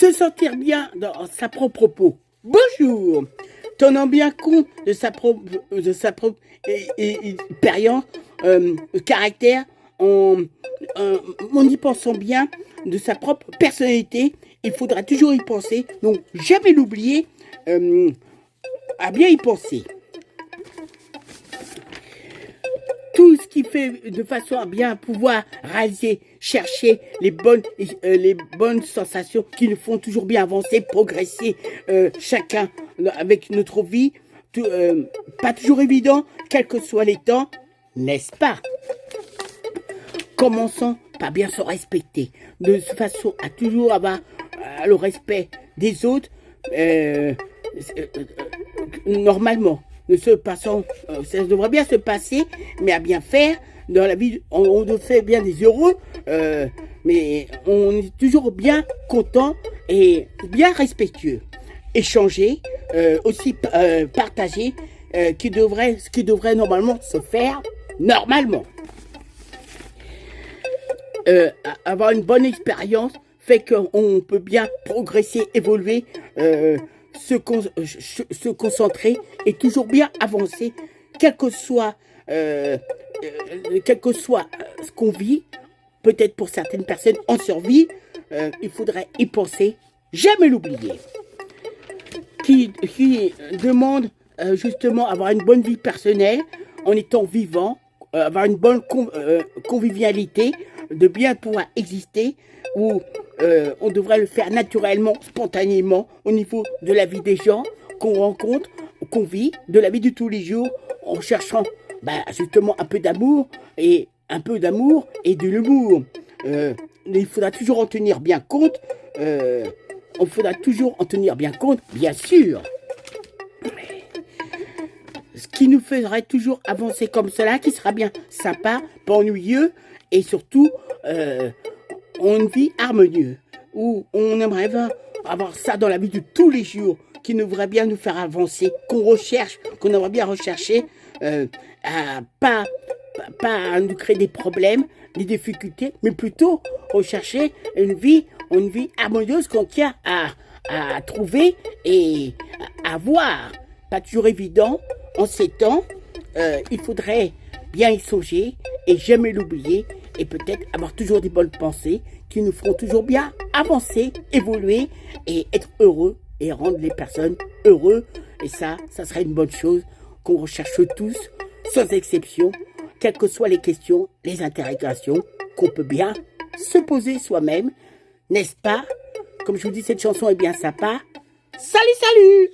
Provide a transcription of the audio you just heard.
Se sentir bien dans sa propre peau. Bonjour. Tenant bien compte de sa propre expérience, caractère, en y pensant bien de sa propre personnalité, il faudra toujours y penser. Donc, jamais l'oublier, à bien y penser. Tout ce qui fait de façon à bien pouvoir réaliser, chercher les bonnes sensations qui nous font toujours bien avancer, progresser, chacun avec notre vie. Pas toujours évident, quels que soient les temps, n'est-ce pas? Commençons par bien se respecter, de façon à toujours avoir le respect des autres, normalement. Ça devrait bien se passer, mais à bien faire. Dans la vie, on fait bien des heureux, mais on est toujours bien content et bien respectueux. Échanger, aussi partager, ce qui devrait normalement se faire normalement. Avoir une bonne expérience fait qu'on peut bien progresser, évoluer, se concentrer et toujours bien avancer, quel que soit ce qu'on vit. Peut-être pour certaines personnes en survie, il faudrait y penser, jamais l'oublier. Qui demande justement avoir une bonne vie personnelle en étant vivant, avoir une bonne convivialité, de bien pouvoir exister, où on devrait le faire naturellement, spontanément, au niveau de la vie des gens qu'on rencontre, qu'on vit, de la vie de tous les jours, en cherchant justement un peu d'amour et de l'humour. Il faudra toujours en tenir bien compte. Bien sûr. Ce qui nous ferait toujours avancer comme cela, qui sera bien sympa, pas ennuyeux, et surtout, une vie harmonieuse, où on aimerait avoir ça dans la vie de tous les jours, qui devrait bien nous faire avancer, qu'on aimerait bien rechercher, pas à nous créer des problèmes, des difficultés, mais plutôt rechercher une vie harmonieuse qu'on tient à trouver et à avoir. Pas toujours évident en ces temps. Il faudrait bien y songer et jamais l'oublier, et peut-être avoir toujours des bonnes pensées qui nous feront toujours bien avancer, évoluer et être heureux et rendre les personnes heureux. Et ça serait une bonne chose qu'on recherche tous, sans exception, quelles que soient les questions, les interrogations qu'on peut bien se poser soi-même, n'est-ce pas? Comme je vous dis, cette chanson est bien sympa. Salut, salut!